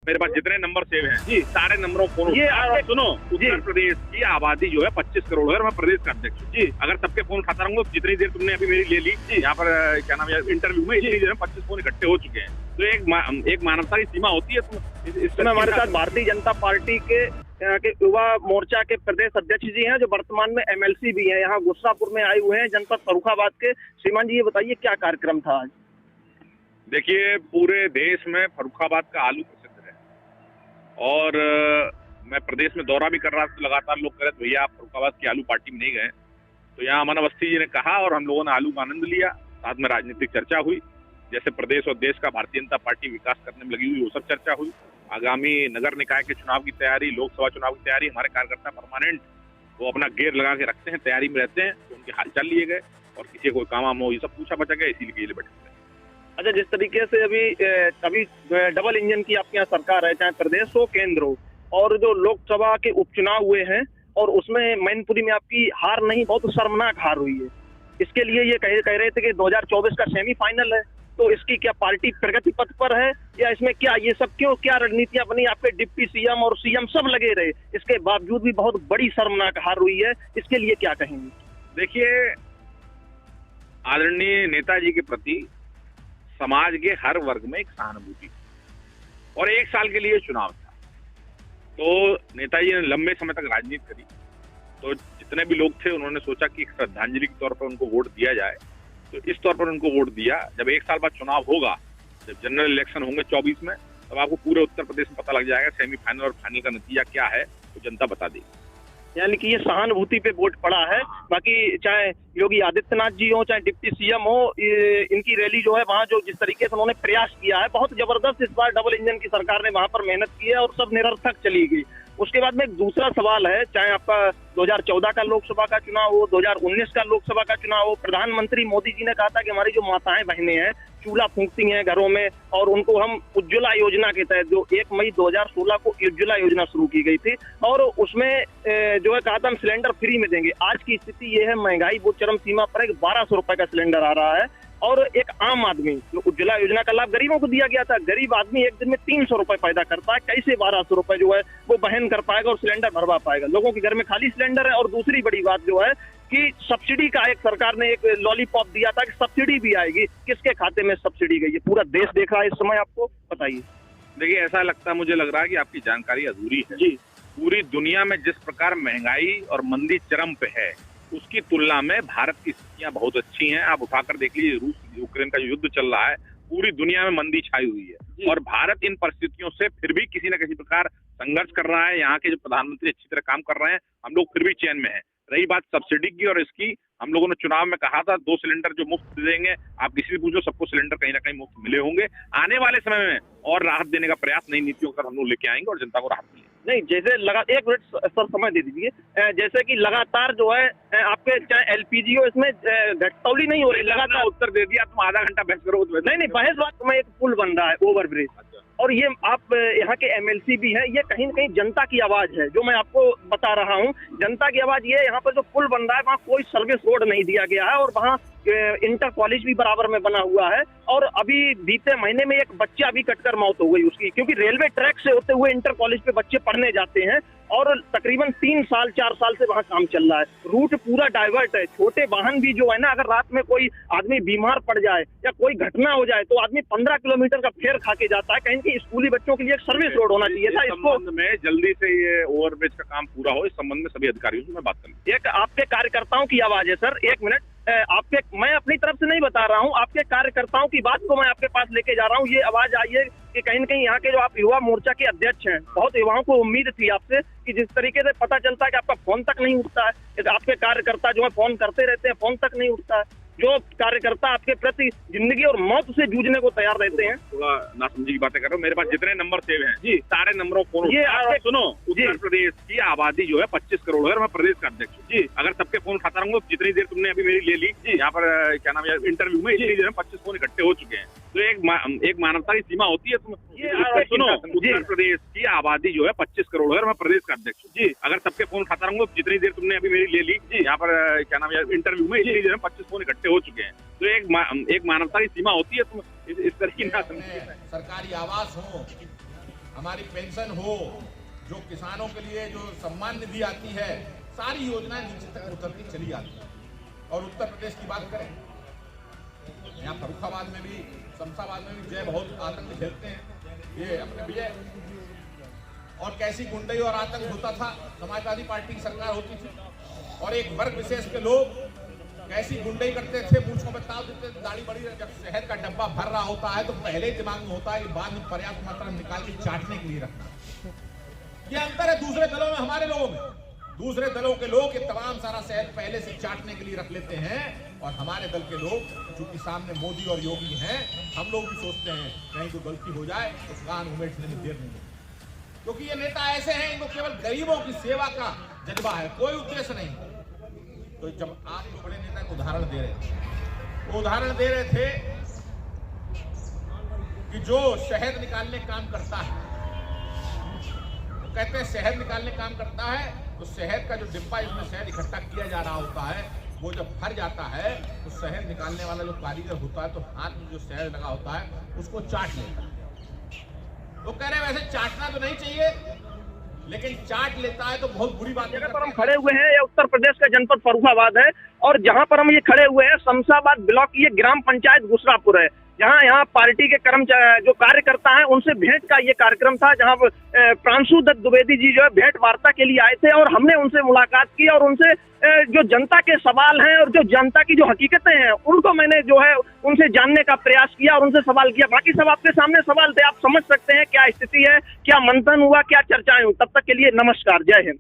मेरे पास जितने number save हैं जी, सारे नंबरों को फोन ये और सुनो, जी, उत्तर प्रदेश की आबादी जो है 25 करोड़ है और मैं प्रदेश का अध्यक्ष हूँ। जी, अगर सबके फोन खाता रहूंगा तो जितनी देर तुमने अभी मेरी ले ली यहाँ पर क्या नाम है इंटरव्यू में, इतनी देर में 25 फोन इकट्ठे हो चुके हैं। तो एक मानवता की सीमा होती है। तुम इस समय हमारे साथ भारतीय जनता पार्टी के युवा मोर्चा के प्रदेश अध्यक्ष जी हैं, जो वर्तमान में एमएलसी भी हैं, यहाँ गुस्सापुर में आए हुए हैं, जनपद फर्रुखाबाद के। श्रीमान जी, ये बताइए क्या कार्यक्रम था आज? देखिए, पूरे देश में फर्रुखाबाद का आलू प्रसिद्ध है और मैं प्रदेश में दौरा भी कर रहा था, तो लगातार लोग कह रहे थे भैया आप फर्रुखाबाद की आलू पार्टी में नहीं गए। तो यहाँ अमन अवस्थी जी ने कहा और हम लोगों ने आलू का आनंद लिया, साथ में राजनीतिक चर्चा हुई, जैसे प्रदेश और देश का भारतीय जनता पार्टी विकास करने में लगी हुई वो सब चर्चा हुई। आगामी नगर निकाय के चुनाव की तैयारी, लोकसभा चुनाव की तैयारी, हमारे कार्यकर्ता परमानेंट वो अपना गेयर लगा के रखते हैं, तैयारी में रहते हैं, तो उनके हालचाल लिए गए और किसी को काम वाम हो ये सब पूछा बचा गया, इसीलिए ये बैठे। अच्छा, जिस तरीके से अभी डबल इंजन की आपके यहाँ सरकार है, चाहे प्रदेश हो केंद्र हो, और जो लोकसभा के उपचुनाव हुए हैं और उसमें मैनपुरी में आपकी हार नहीं, बहुत शर्मनाक हार हुई है। इसके लिए ये कह रहे थे कि 2024 का सेमीफाइनल है, तो इसकी क्या पार्टी प्रगति पथ पर है या इसमें क्या ये सब क्या रणनीतियां बनी? आपके डिप्टी सीएम और सीएम सब लगे रहे, इसके बावजूद भी बहुत बड़ी शर्मनाक हार हुई है, इसके लिए क्या कहेंगे? देखिए, आदरणीय नेताजी के प्रति समाज के हर वर्ग में एक सहानुभूति और 1 साल के लिए चुनाव था, तो नेताजी ने लंबे समय तक राजनीति करी, तो जितने भी लोग थे उन्होंने सोचा कि एक श्रद्धांजलि के तौर पर उनको वोट दिया जाए, तो इस तौर पर उनको वोट दिया। जब 1 साल बाद चुनाव होगा, जब जनरल इलेक्शन होंगे 24 में, तब आपको पूरे उत्तर प्रदेश में पता लग जाएगा सेमीफाइनल और फाइनल का नतीजा क्या है, तो जनता बता देगी। यानी कि ये सहानुभूति पे वोट पड़ा है। बाकी चाहे योगी आदित्यनाथ जी हो, चाहे डिप्टी सीएम हो, इनकी रैली जो है वहाँ जो जिस तरीके से उन्होंने प्रयास किया है, बहुत जबरदस्त इस बार डबल इंजन की सरकार ने वहाँ पर मेहनत की है और सब निरर्थक चली गई। उसके बाद में एक दूसरा सवाल है, चाहे आपका 2014 का लोकसभा का चुनाव हो, 2019 का लोकसभा का चुनाव हो, प्रधानमंत्री मोदी जी ने कहा था कि हमारी जो माताएं बहनें हैं चूल्हा फूंकती हैं घरों में, और उनको हम उज्ज्वला योजना के तहत, जो 1 मई 2016 को उज्ज्वला योजना शुरू की गई थी, और उसमें जो है कहा था हम सिलेंडर फ्री में देंगे। आज की स्थिति ये है, महंगाई वो चरम सीमा पर है, 1200 रुपए का सिलेंडर आ रहा है, और एक आम आदमी, जो उज्ज्वला योजना का लाभ गरीबों को दिया गया था, गरीब आदमी एक दिन में 300 रुपए पैदा करता है, कैसे 1200 रुपए जो है वो वहन कर पाएगा और सिलेंडर भरवा पाएगा? लोगों के घर में खाली सिलेंडर है। और दूसरी बड़ी बात जो है कि सब्सिडी का एक सरकार ने एक लॉलीपॉप दिया था कि सब्सिडी भी आएगी, किसके खाते में सब्सिडी गई है? पूरा देश देख रहा है इस समय, आपको बताइए। देखिए, ऐसा लगता है, मुझे लग रहा है कि आपकी जानकारी अधूरी है जी। पूरी दुनिया में जिस प्रकार महंगाई और मंदी चरम पे है, उसकी तुलना में भारत की स्थितियां बहुत अच्छी हैं। आप उठाकर देख लीजिए, रूस यूक्रेन का जो युद्ध चल रहा है, पूरी दुनिया में मंदी छाई हुई है और भारत इन परिस्थितियों से फिर भी किसी न किसी प्रकार संघर्ष कर रहा है। यहाँ के जो प्रधानमंत्री अच्छी तरह काम कर रहे हैं, हम लोग फिर भी चैन में हैं। रही बात सब्सिडी की और इसकी, हम लोगों ने चुनाव में कहा था 2 सिलेंडर जो मुफ्त देंगे, आप किसी भी पूछो सबको सिलेंडर कहीं ना कहीं मुफ्त मिले होंगे। आने वाले समय में और राहत देने का प्रयास नई नीतियों का हम लोग लेके आएंगे और जनता को राहत मिलेगी। नहीं, जैसे एक मिनट सर समय दे दीजिए। जैसे कि लगातार जो है आपके चाहे एलपीजी हो, इसमें घटतौली नहीं हो रही, लगातार उत्तर दे दिया, तुम आधा घंटा बहस करो। नहीं, बहस बात में एक पुल बन रहा है, ओवरब्रिज, और ये आप यहाँ के एमएलसी भी हैं, ये कहीं न कहीं जनता की आवाज है, जो मैं आपको बता रहा हूँ। जनता की आवाज ये, यहाँ पर जो पुल बन रहा है वहाँ कोई सर्विस रोड नहीं दिया गया है, और वहाँ इंटर कॉलेज भी बराबर में बना हुआ है, और अभी बीते महीने में एक बच्चा भी कटकर मौत हो गई उसकी, क्योंकि रेलवे ट्रैक से होते हुए इंटर कॉलेज पे बच्चे पढ़ने जाते हैं, और तकरीबन 3-4 साल से वहाँ काम चल रहा है। रूट पूरा डाइवर्ट है, छोटे वाहन भी जो है ना, अगर रात में कोई आदमी बीमार पड़ जाए या कोई घटना हो जाए तो आदमी 15 किलोमीटर का फेर खा के जाता है। कहीं स्कूली बच्चों के लिए एक सर्विस रोड होना चाहिए था। इस संबंध में जल्दी से ये ओवरब्रिज का काम पूरा हो, इस संबंध में सभी अधिकारियों से मैं बात करूँ। एक आपके कार्यकर्ताओं की आवाज है सर, 1 मिनट। मैं अपनी तरफ से नहीं बता रहा हूँ, आपके कार्यकर्ताओं की बात को मैं आपके पास लेके जा रहा हूँ। ये आवाज आई है कि कहीं न कहीं यहाँ के जो आप युवा मोर्चा के अध्यक्ष हैं, बहुत युवाओं को उम्मीद थी आपसे कि जिस तरीके से पता चलता है कि आपका फोन तक नहीं उठता है, आपके कार्यकर्ता जो है फोन करते रहते हैं, फोन तक नहीं उठता है, जो कार्यकर्ता आपके प्रति जिंदगी और मौत से जूझने को तैयार रहते हैं। थोड़ा नासमझी की बातें कर रहे हो, मेरे पास जितने नंबर सेव हैं जी, सारे नंबरों को ये सुनो, उत्तर प्रदेश की आबादी जो है 25 करोड़ है और मैं प्रदेश का अध्यक्ष हूँ। जी, अगर सबके फोन खाता रहूंगा, जितनी देर तुमने अभी मेरी ले ली यहाँ पर क्या नाम है इंटरव्यू में, इतनी देर में 25 फोन इकट्ठे हो चुके हैं, तो एक मानवता की सीमा होती है। तुम सुनो, उत्तर प्रदेश की आबादी जो है 25 करोड़ है और मैं प्रदेश का अध्यक्ष हूँ। जी, अगर सबके फोन खाता रहूंगा, जितनी देर तुमने अभी मेरी ले ली यहाँ पर क्या नाम है इंटरव्यू में, इतनी देर में 25 फोन इकट्ठे हो चुके हैं, तो एक मानवता की सीमा होती है। तुम इस तरह की ना समझिए। सरकारी आवास हो, हमारी पेंशन हो, जो किसानों के लिए जो सम्मान निधि आती है, सारी योजनाएं नीचे तक उतरती चली आती है। और उत्तर प्रदेश की बात करें, यहाँ फर्रुखाबाद में भी, शमशाबाद में भी जय बहुत आतंक झेलते हैं ये अपने विजय। और कैसी गुंडई और आतंक होता था, समाजवादी पार्टी की सरकार होती थी, और एक वर्ग विशेष के लोग कैसी गुंडई करते थे, मूंछों में ताव देते थे, दाढ़ी बड़ी। जब शहद का डब्बा भर रहा होता है तो पहले ही दिमाग में होता है कि बाद में पर्याप्त मात्रा में निकाल के चाटने के लिए रखना। ये अंतर है दूसरे दलों में, हमारे लोगों में। दूसरे दलों के लोग ये तमाम सारा शहद पहले से चाटने के लिए रख लेते हैं, और हमारे दल के लोग चूंकि सामने मोदी और योगी हैं, हम लोग भी सोचते हैं कहीं कोई गलती हो जाए तो कान उमेटने में देर नहीं होगी, क्योंकि ये नेता ऐसे हैं, इनको केवल गरीबों की सेवा का जज्बा है, कोई उद्देश्य नहीं। तो जब आप जो बड़े नेता को उदाहरण दे रहे थे, वो उदाहरण दे रहे थे कि जो शहद निकालने काम करता है, कहते हैं शहद निकालने काम करता है, तो शहद का जो डिब्बा इसमें शहद इकट्ठा किया जा रहा होता है, वो जब भर जाता है तो शहद निकालने वाला जो कारीगर होता है तो हाथ में जो शहद लगा होता है उसको चाट लेता है। तो कह रहे हैं वैसे चाटना तो नहीं चाहिए, लेकिन चाट लेता है तो बहुत बुरी बात है। जगह पर हम खड़े हुए हैं, ये उत्तर प्रदेश का जनपद फर्रुखाबाद है, और जहां पर हम ये खड़े हुए हैं शमशाबाद ब्लॉक की ये ग्राम पंचायत गुसरापुर है, जहां यहाँ पार्टी के कर्मचारी जो कार्यकर्ता हैं उनसे भेंट का ये कार्यक्रम था, जहां प्रांशु दत्त द्विवेदी जी जो है भेंट वार्ता के लिए आए थे, और हमने उनसे मुलाकात की और उनसे जो जनता के सवाल हैं और जो जनता की जो हकीकतें हैं उनको मैंने जो है उनसे जानने का प्रयास किया और उनसे सवाल किया। बाकी सब आपके सामने सवाल थे, आप समझ सकते हैं क्या स्थिति है, क्या मंथन हुआ, क्या चर्चाएं हुई। तब तक के लिए नमस्कार, जय हिंद।